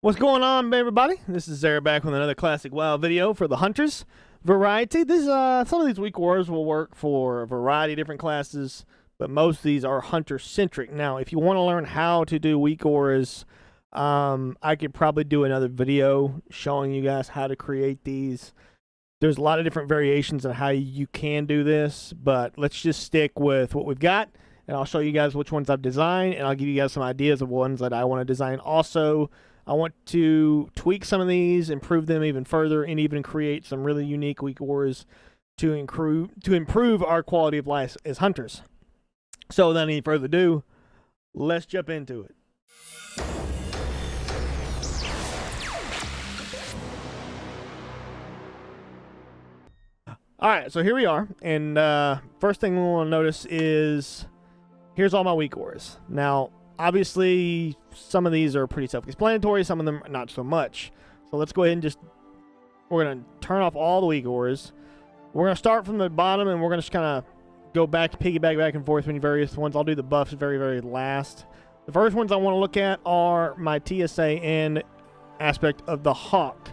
What's going on, everybody? This is Zera back with another classic WoW video for the Hunters variety. Some of these weak wars will work for a variety of different classes, but most of these are hunter-centric. Now, if you want to learn how to do weak wars, I could probably do another video showing you guys how to create these. There's a lot of different variations on how you can do this, but let's just stick with what we've got, and I'll show you guys which ones I've designed, and I'll give you guys some ideas of ones that I want to design also. I want to tweak some of these, improve them even further, and even create some really unique weak wars to improve our quality of life as hunters. So without any further ado, let's jump into it. Alright, so here we are, and first thing we want to notice is here's all my weak wars. Now, obviously, some of these are pretty self-explanatory, some of them not so much. So let's go ahead and we're going to turn off all the weak wars. We're going to start from the bottom, and we're going to just kind of go back, piggyback back and forth between various ones. I'll do the buffs very, very last. The first ones I want to look at are my TSA and aspect of the Hawk.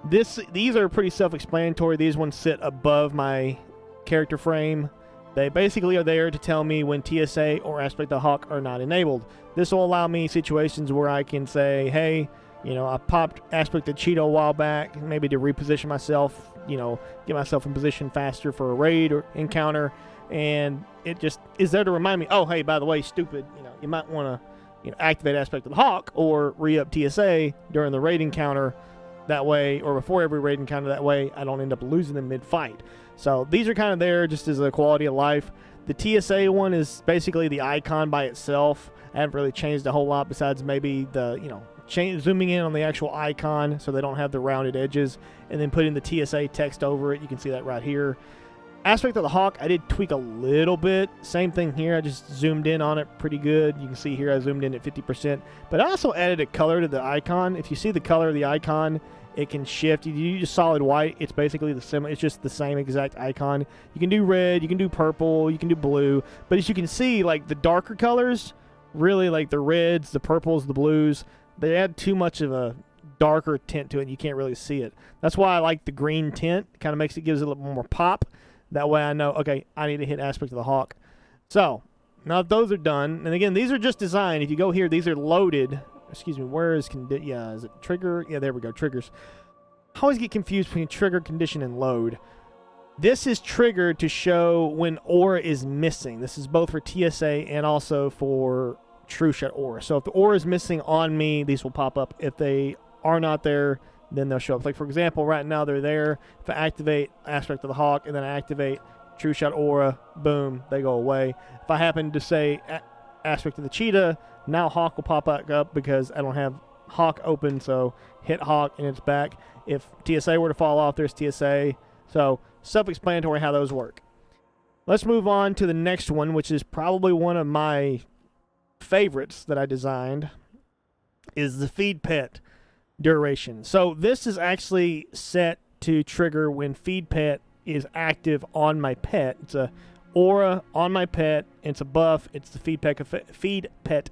These are pretty self-explanatory. These ones sit above my character frame. They basically are there to tell me when TSA or Aspect of the Hawk are not enabled. This will allow me situations where I can say, hey, you know, I popped Aspect of Cheeto a while back, maybe to reposition myself, you know, get myself in position faster for a raid or encounter, and it just is there to remind me, oh, hey, by the way, stupid, you know, you might want to, activate Aspect of the Hawk or re-up TSA during the raid encounter. That way, or before every raid encounter, that way I don't end up losing them mid-fight. So these are kind of there just as a quality of life. The TSA one is basically the icon by itself. I haven't really changed a whole lot besides maybe the, zooming in on the actual icon so they don't have the rounded edges, and then putting the TSA text over it. You can see that right here. Aspect of the Hawk, I did tweak a little bit. Same thing here. I just zoomed in on it pretty good. You can see here I zoomed in at 50%. But I also added a color to the icon. If you see the color of the icon, it can shift. You use solid white. It's basically it's just the same exact icon. You can do red, you can do purple, you can do blue. But as you can see, like the darker colors, really like the reds, the purples, the blues, they add too much of a darker tint to it and you can't really see it. That's why I like the green tint. It kind of gives it a little more pop. That way I know, okay, I need to hit Aspect of the Hawk. So, now that those are done, and again, these are just designed. If you go here, these are loaded. Excuse me, where is, is it trigger? Yeah, there we go, triggers. I always get confused between trigger, condition, and load. This is triggered to show when aura is missing. This is both for TSA and also for Tranq Shot aura. So if the aura is missing on me, these will pop up. If they are not there, then they'll show up. Like, for example, right now they're there. If I activate Aspect of the Hawk and then I activate Tranq Shot aura, boom, they go away. If I happen to say Aspect of the Cheetah, now Hawk will pop back up because I don't have Hawk open, so hit Hawk and it's back. If TSA were to fall off, there's TSA. So, self-explanatory how those work. Let's move on to the next one, which is probably one of my favorites that I designed, is the feed pet duration. So this is actually set to trigger when feed pet is active on my pet. It's a aura on my pet. It's a buff. It's the feed pet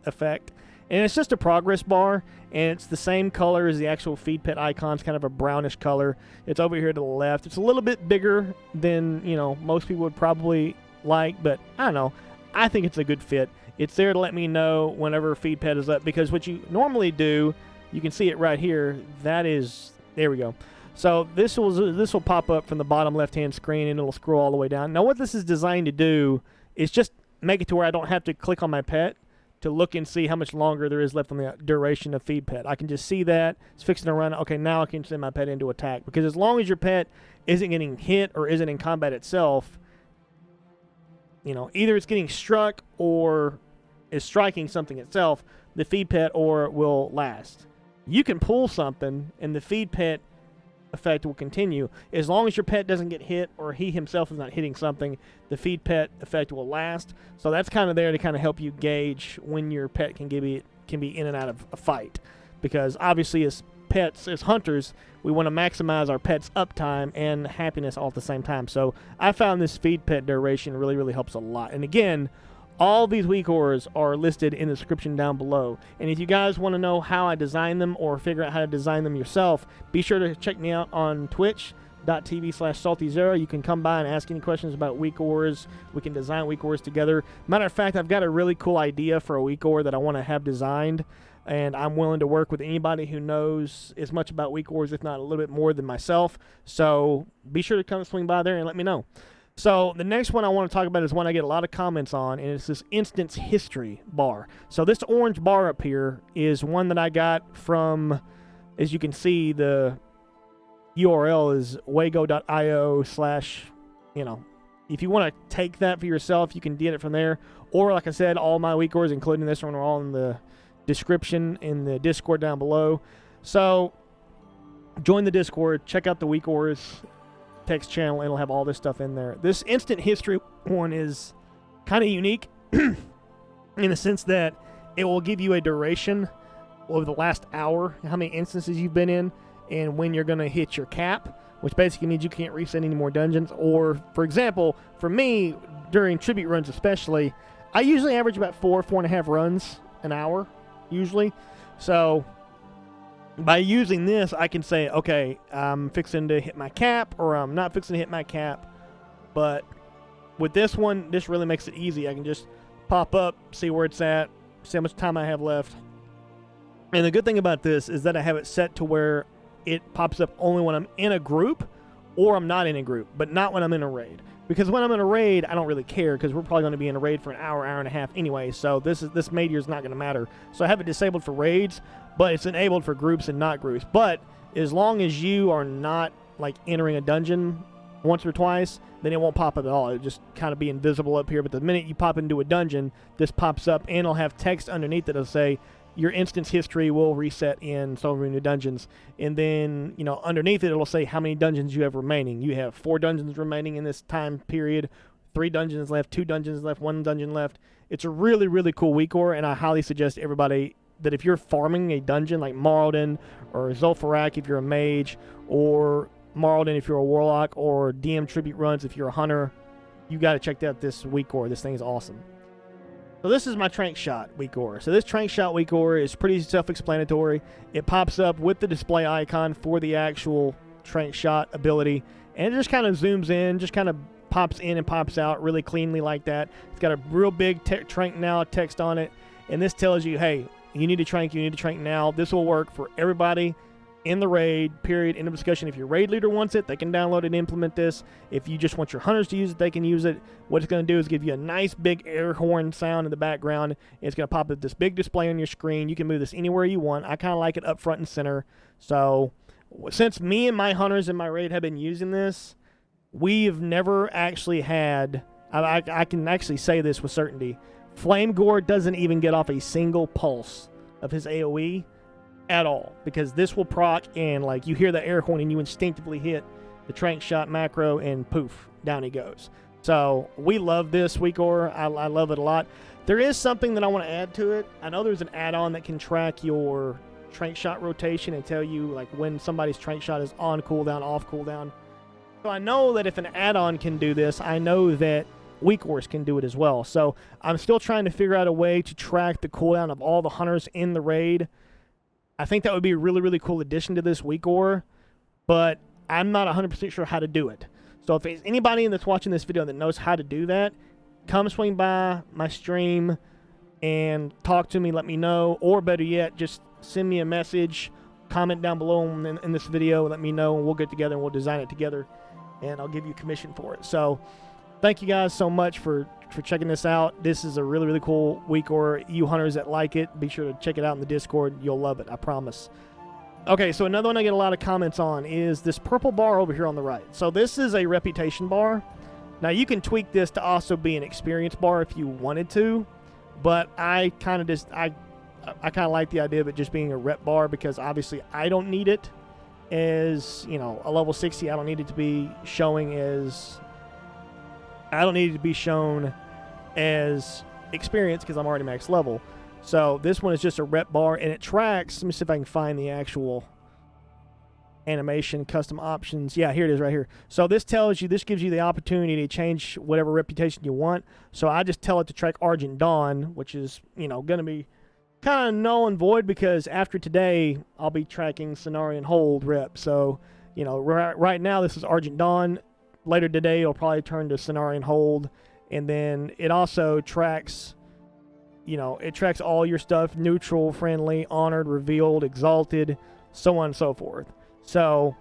effect, and it's just a progress bar, and it's the same color as the actual feed pet icon. It's kind of a brownish color. It's over here to the left. It's a little bit bigger than most people would probably like, but I don't know. I think it's a good fit. It's there to let me know whenever feed pet is up, because what you normally do, you can see it right here. There we go. So this will pop up from the bottom left-hand screen, and it'll scroll all the way down. Now what this is designed to do is just make it to where I don't have to click on my pet to look and see how much longer there is left on the duration of feed pet. I can just see that. It's fixing to run. Okay, now I can send my pet into attack. Because as long as your pet isn't getting hit or isn't in combat itself, either it's getting struck or is striking something itself, the feed pet aura will last. You can pull something, and the feed pet effect will continue. As long as your pet doesn't get hit or he himself is not hitting something, the feed pet effect will last. So that's kind of there to kind of help you gauge when your pet can be in and out of a fight. Because obviously as pets, as hunters, we want to maximize our pet's uptime and happiness all at the same time. So I found this feed pet duration really, really helps a lot. And again, All these weak ores are listed in the description down below. And if you guys want to know how I design them or figure out how to design them yourself, be sure to check me out on twitch.tv/saltyzera. You can come by and ask any questions about weak ores. We can design weak ores together. Matter of fact, I've got a really cool idea for a weak ore that I want to have designed, and I'm willing to work with anybody who knows as much about weak ores, if not a little bit more than myself. So be sure to come swing by there and let me know. So the next one I want to talk about is one I get a lot of comments on, and it's this instance history bar. So this orange bar up here is one that I got from, as you can see, the URL is wago.io/, if you want to take that for yourself, you can get it from there. Or like I said, all my weak ores, including this one, are all in the description in the Discord down below. So join the Discord, check out the weak ores text channel, and it'll have all this stuff in there. This instant history one is kind of unique in the sense that it will give you a duration over the last hour, how many instances you've been in, and when you're going to hit your cap, which basically means you can't reset any more dungeons. Or, for example, for me, during tribute runs especially, I usually average about 4.5 runs an hour, usually. So by using this, I can say, okay, I'm fixing to hit my cap, or I'm not fixing to hit my cap. But with this one, this really makes it easy. I can just pop up, see where it's at, see how much time I have left. And the good thing about this is that I have it set to where it pops up only when I'm in a group or I'm not in a group, but not when I'm in a raid. Because when I'm in a raid, I don't really care, because we're probably going to be in a raid for an hour, hour and a half anyway, so this meteor is not going to matter. So I have it disabled for raids, but it's enabled for groups and not groups. But as long as you are not like entering a dungeon once or twice, then it won't pop up at all. It'll just kind of be invisible up here. But the minute you pop into a dungeon, this pops up, and it'll have text underneath that'll say your instance history will reset in so many dungeons. And then, underneath it, it'll say how many dungeons you have remaining. You have 4 dungeons remaining in this time period, 3 dungeons left, 2 dungeons left, 1 dungeon left. It's a really, really cool weak ore, and I highly suggest everybody that if you're farming a dungeon like Marlden or Zul'Farrak if you're a mage, or Marlden if you're a warlock, or DM tribute runs if you're a hunter, you got to check out this weak ore. This thing is awesome. So this is my Tranq Shot weak ore. So this Tranq Shot weak ore is pretty self-explanatory. It pops up with the display icon for the actual Tranq Shot ability, and it just kind of zooms in, just kind of pops in and pops out really cleanly like that. It's got a real big Tranq Now text on it, and this tells you, hey, you need to Tranq now. This will work for everybody in the raid, period, end of discussion. If your raid leader wants it, they can download it and implement this. If you just want your hunters to use it, they can use it. What it's going to do is give you a nice big air horn sound in the background. It's going to pop up this big display on your screen. You can move this anywhere you want. I kind of like it up front and center. So since me and my hunters in my raid have been using this, we've never actually had, I can actually say this with certainty, Flame Gore doesn't even get off a single pulse of his AoE at all, because this will proc, and like you hear the air horn and you instinctively hit the Tranq Shot macro and poof, down he goes. So we love this weak ore. I love it a lot. There is something that I want to add to it. I know there's an add-on that can track your Tranq Shot rotation and tell you like when somebody's Tranq Shot is on cooldown, off cooldown. So I know that if an add-on can do this, I know that weak ores can do it as well. So I'm still trying to figure out a way to track the cooldown of all the hunters in the raid. I think that would be a really, really cool addition to this weak ore, but I'm not 100% sure how to do it. So if there's anybody that's watching this video that knows how to do that, come swing by my stream and talk to me, let me know, or better yet, just send me a message, comment down below in this video, let me know, and we'll get together and we'll design it together, and I'll give you commission for it. So thank you guys so much for checking this out. This is a really, really cool weak ore. You hunters that like it, be sure to check it out in the Discord. You'll love it, I promise. Okay, so another one I get a lot of comments on is this purple bar over here on the right. So this is a reputation bar. Now you can tweak this to also be an experience bar if you wanted to, but I kind of like the idea of it just being a rep bar, because obviously I don't need it as, a level 60. I don't need it to be showing as experience, because I'm already max level. So this one is just a rep bar, and it tracks. Let me see if I can find the actual animation, custom options. Yeah, here it is right here. So this gives you the opportunity to change whatever reputation you want. So I just tell it to track Argent Dawn, which is, going to be kind of null and void because after today, I'll be tracking Cenarian Hold rep. So, right now this is Argent Dawn. Later today, it'll probably turn to Cenarian Hold. And then it also tracks, it tracks all your stuff, neutral, friendly, honored, revealed, exalted, so on and so forth. So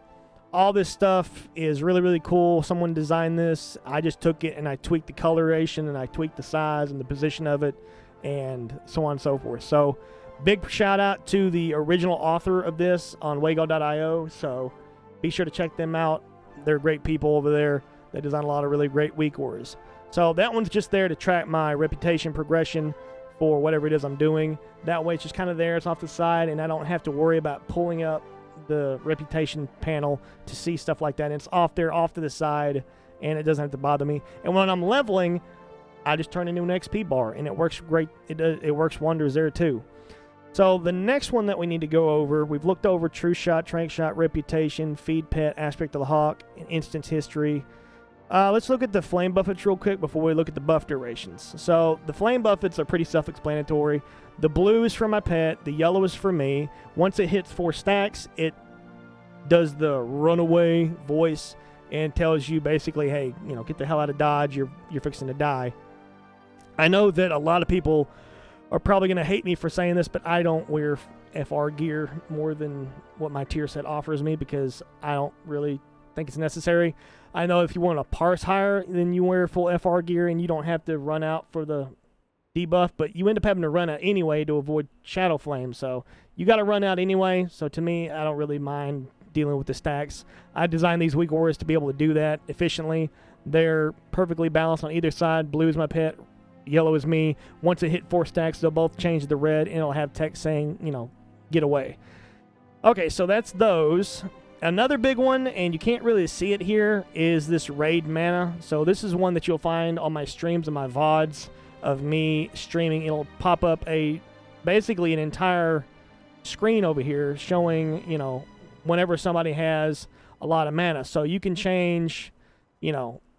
all this stuff is really, really cool. Someone designed this. I just took it and I tweaked the coloration and I tweaked the size and the position of it and so on and so forth. So big shout out to the original author of this on wago.io. So be sure to check them out. They're great people over there. They design a lot of really great weak ores. So that one's just there to track my reputation progression for whatever it is I'm doing. That way it's just kind of there. It's off the side and I don't have to worry about pulling up the reputation panel to see stuff like that. And it's off there, off to the side, and it doesn't have to bother me. And when I'm leveling, I just turn into an XP bar, and it works great. It works wonders there too. So the next one that we need to go over, we've looked over True Shot, Tranq Shot, Reputation, Feed Pet, Aspect of the Hawk, and Instance History. Let's look at the flame buffets real quick before we look at the buff durations. So the flame buffets are pretty self-explanatory. The blue is for my pet. The yellow is for me. Once it hits 4 stacks, it does the runaway voice and tells you basically, hey, get the hell out of Dodge. You're fixing to die. I know that a lot of people are probably going to hate me for saying this, but I don't wear FR gear more than what my tier set offers me because I don't really think it's necessary. I know if you want to parse higher, then you wear full FR gear and you don't have to run out for the debuff, but you end up having to run out anyway to avoid Shadow Flame, so you got to run out anyway. So to me, I don't really mind dealing with the stacks. I designed these weak auras to be able to do that efficiently. They're perfectly balanced on either side. Blue is my pet, yellow is me. Once it hit 4 stacks, they'll both change to red, and it'll have text saying, get away. Okay, so that's those. Another big one, and you can't really see it here, is this raid mana. So this is one that you'll find on my streams and my VODs of me streaming. It'll pop up basically an entire screen over here showing, whenever somebody has a lot of mana. So you can change,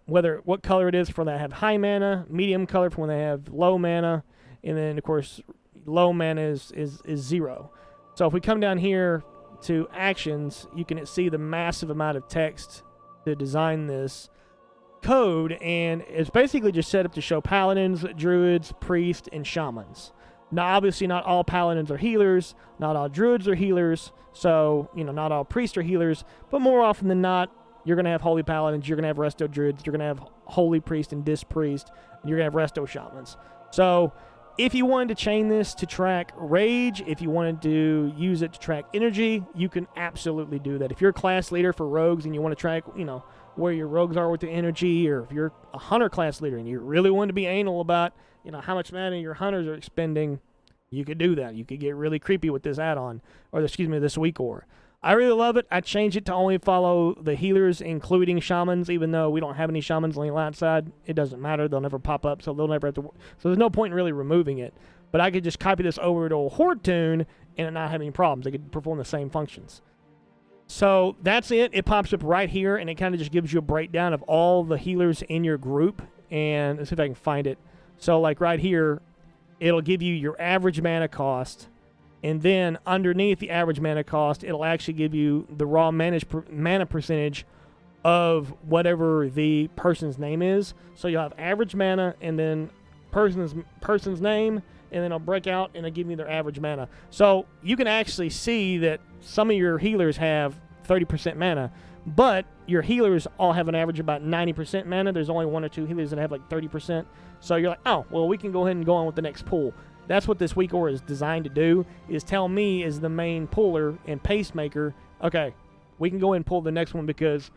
what color it is for when they have high mana, medium color for when they have low mana, and then of course low mana is 0. So if we come down here to actions, you can see the massive amount of text to design this code, and it's basically just set up to show paladins, druids, priests, and shamans. Now obviously not all paladins are healers, not all druids are healers, so not all priests are healers, but more often than not you're going to have holy paladins, you're going to have resto druids, you're going to have holy priest and dis priest, and you're going to have resto shamans. So if you wanted to chain this to track rage, if you wanted to use it to track energy, you can absolutely do that. If you're a class leader for rogues and you want to track, where your rogues are with the energy, or if you're a hunter class leader and you really want to be anal about, how much mana your hunters are expending, you could do that. You could get really creepy with this add-on, or this weak ore. I really love it. I changed it to only follow the healers, including shamans, even though we don't have any shamans on the light side. It doesn't matter. They'll never pop up, so they'll never have to. So there's no point in really removing it. But I could just copy this over to a horde tune and not have any problems. They could perform the same functions. So that's it. It pops up right here, and it kind of just gives you a breakdown of all the healers in your group. And let's see if I can find it. So like right here, it'll give you your average mana cost. And then underneath the average mana cost, it'll actually give you the raw mana percentage of whatever the person's name is. So you'll have average mana and then person's name, and then it'll break out and it'll give you their average mana. So you can actually see that some of your healers have 30% mana, but your healers all have an average of about 90% mana. There's only 1 or 2 healers that have like 30%. So you're like, oh, well, we can go ahead and go on with the next pool. That's what this weak ore is designed to do, is tell me as the main puller and pacemaker, okay, we can go ahead and pull the next one because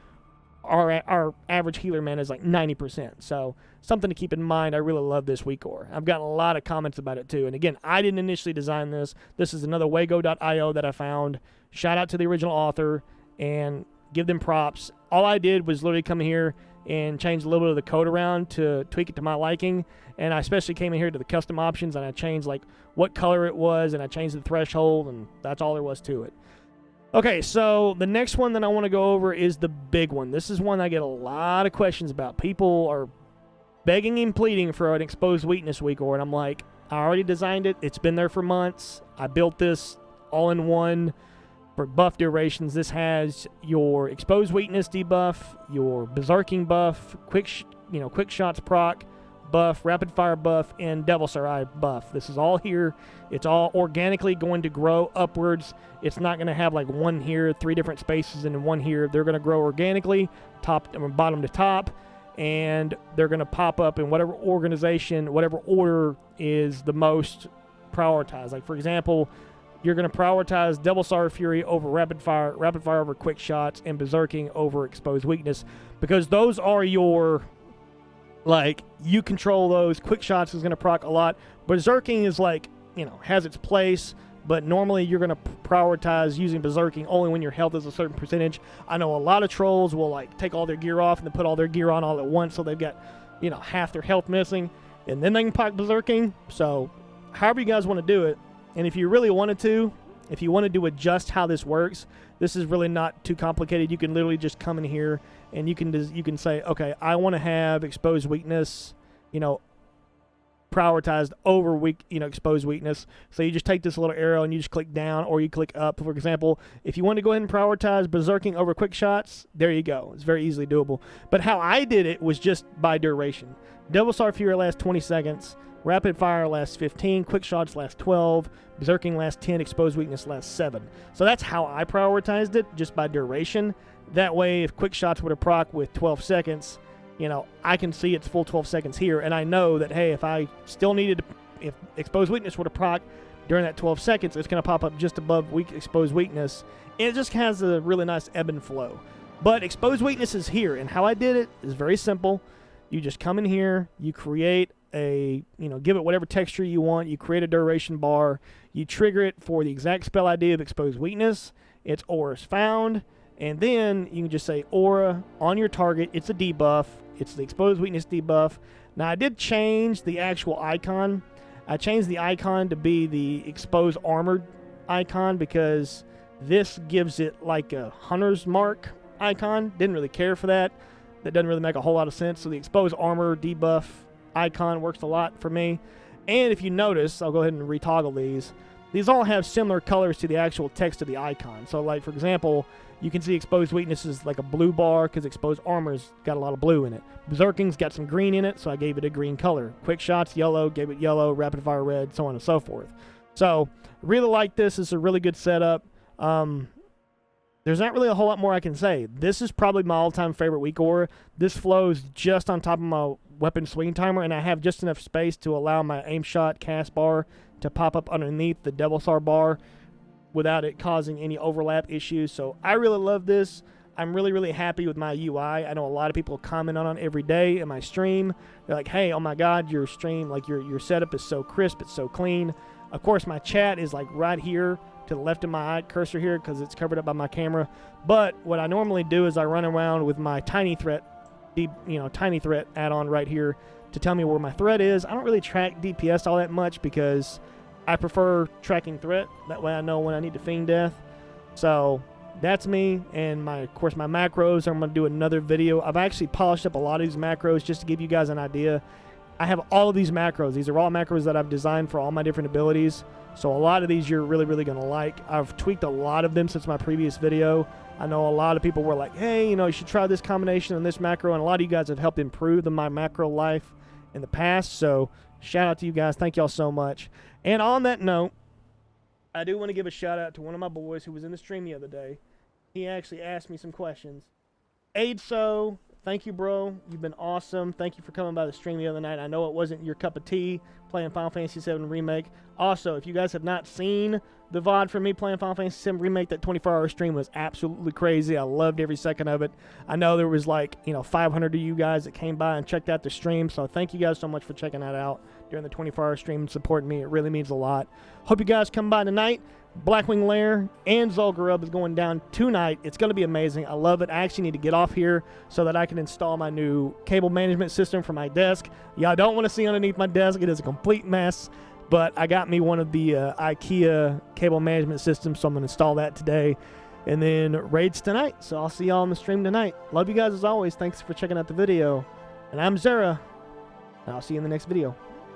our average healer mana is like 90%. So something to keep in mind. I really love this weak ore. I've gotten a lot of comments about it too. And again, I didn't initially design this. This is another wago.io that I found. Shout out to the original author and give them props. All I did was literally come here and change a little bit of the code around to tweak it to my liking. And I especially came in here to the custom options, and I changed like what color it was, and I changed the threshold, and that's all there was to it. Okay, so the next one that I want to go over is the big one. This is one I get a lot of questions about. People are begging and pleading for an exposed weakness weaker, and I'm like, I already designed it. It's been there for months. I built this all in one for buff durations. This has your exposed weakness debuff, your berserking buff, quick shots proc buff, rapid fire buff, and Devil's Eye buff. This is all here. It's all organically going to grow upwards. It's not going to have like one here, 3 different spaces, and then one here. They're going to grow organically, top and bottom to top, and they're going to pop up in whatever organization, whatever order is the most prioritized. Like, for example, you're going to prioritize Devil's Fury over rapid fire over quick shots, and berserking over exposed weakness, because those are your, like, you control those. Quick shots is going to proc a lot. Berserking is like, has its place, but normally you're going to prioritize using berserking only when your health is a certain percentage. I know a lot of trolls will like take all their gear off and then put all their gear on all at once, so they've got, half their health missing, and then they can proc berserking. So however you guys want to do it, and if you really wanted to, if you wanted to adjust how this works, this is really not too complicated. You can literally just come in here and you can say, okay, I want to have exposed weakness, prioritized over exposed weakness. So you just take this little arrow and you just click down, or you click up. For example, if you want to go ahead and prioritize berserking over quick shots, there you go. It's very easily doable. But how I did it was just by duration. Devil's Fury lasts 20 seconds. Rapid fire lasts 15, quick shots last 12, berserking lasts 10, exposed weakness lasts 7. So that's how I prioritized it, just by duration. That way, if quick shots were to proc with 12 seconds, I can see its full 12 seconds here, and I know that, hey, if I still needed to, if exposed weakness were to proc during that 12 seconds, it's going to pop up just above exposed weakness, and it just has a really nice ebb and flow. But exposed weakness is here, and how I did it is very simple. You just come in here, you create a, give it whatever texture you want, you create a duration bar, you trigger it for the exact spell ID of exposed weakness, its aura is found, and then you can just say aura on your target. It's a debuff, it's the exposed weakness debuff. Now I did change the actual icon. I changed the icon to be the exposed armored icon, because this gives it like a hunter's mark icon. Didn't really care for that. That doesn't really make a whole lot of sense. So the exposed armor debuff icon works a lot for me. And if you notice, I'll go ahead and retoggle these. These all have similar colors to the actual text of the icon. So, like, for example, you can see exposed weakness is like a blue bar because exposed armor's got a lot of blue in it. Berserking's got some green in it, so I gave it a green color. Quick shots, yellow, gave it yellow. Rapid fire, red, so on and so forth. So, really like this. It's a really good setup. There's not really a whole lot more I can say. This is probably my all-time favorite weak aura. This flows just on top of my weapon swing timer, and I have just enough space to allow my aim shot cast bar to pop up underneath the Devil's bar without it causing any overlap issues. So I really love this. I'm really, really happy with my UI. I know a lot of people comment on it every day in my stream. They're like, hey, oh my God, your stream, like your setup is so crisp, it's so clean. Of course, my chat is like right here to the left of my cursor here because it's covered up by my camera. But what I normally do is I run around with my Tiny Threat add-on right here to tell me where my threat is. I don't really track DPS all that much because I prefer tracking threat. That way I know when I need to fiend death. So that's me, and of course my macros. I'm going to do another video. I've actually polished up a lot of these macros just to give you guys an idea. I have all of these macros. These are all macros that I've designed for all my different abilities. So a lot of these you're really, really going to like. I've tweaked a lot of them since my previous video. I know a lot of people were like, hey, you should try this combination and this macro, and a lot of you guys have helped improve my macro life in the past. So shout out to you guys. Thank y'all so much. And on that note, I do want to give a shout out to one of my boys who was in the stream the other day. He actually asked me some questions. AidSo, thank you, bro. You've been awesome. Thank you for coming by the stream the other night. I know it wasn't your cup of tea playing Final Fantasy VII Remake. Also, if you guys have not seen the VOD from me playing Final Fantasy VII Remake, that 24-hour stream was absolutely crazy. I loved every second of it. I know there was like, 500 of you guys that came by and checked out the stream, so thank you guys so much for checking that out during the 24-hour stream and supporting me. It really means a lot. Hope you guys come by tonight. Blackwing Lair and Zul'Gurub is going down tonight. It's going to be amazing. I love it. I actually need to get off here so that I can install my new cable management system for my desk. Y'all don't want to see underneath my desk. It is a complete mess. But I got me one of the IKEA cable management systems, so I'm going to install that today. and then raids tonight. So I'll see y'all on the stream tonight. Love you guys as always. Thanks for checking out the video. And I'm Zera, and I'll see you in the next video.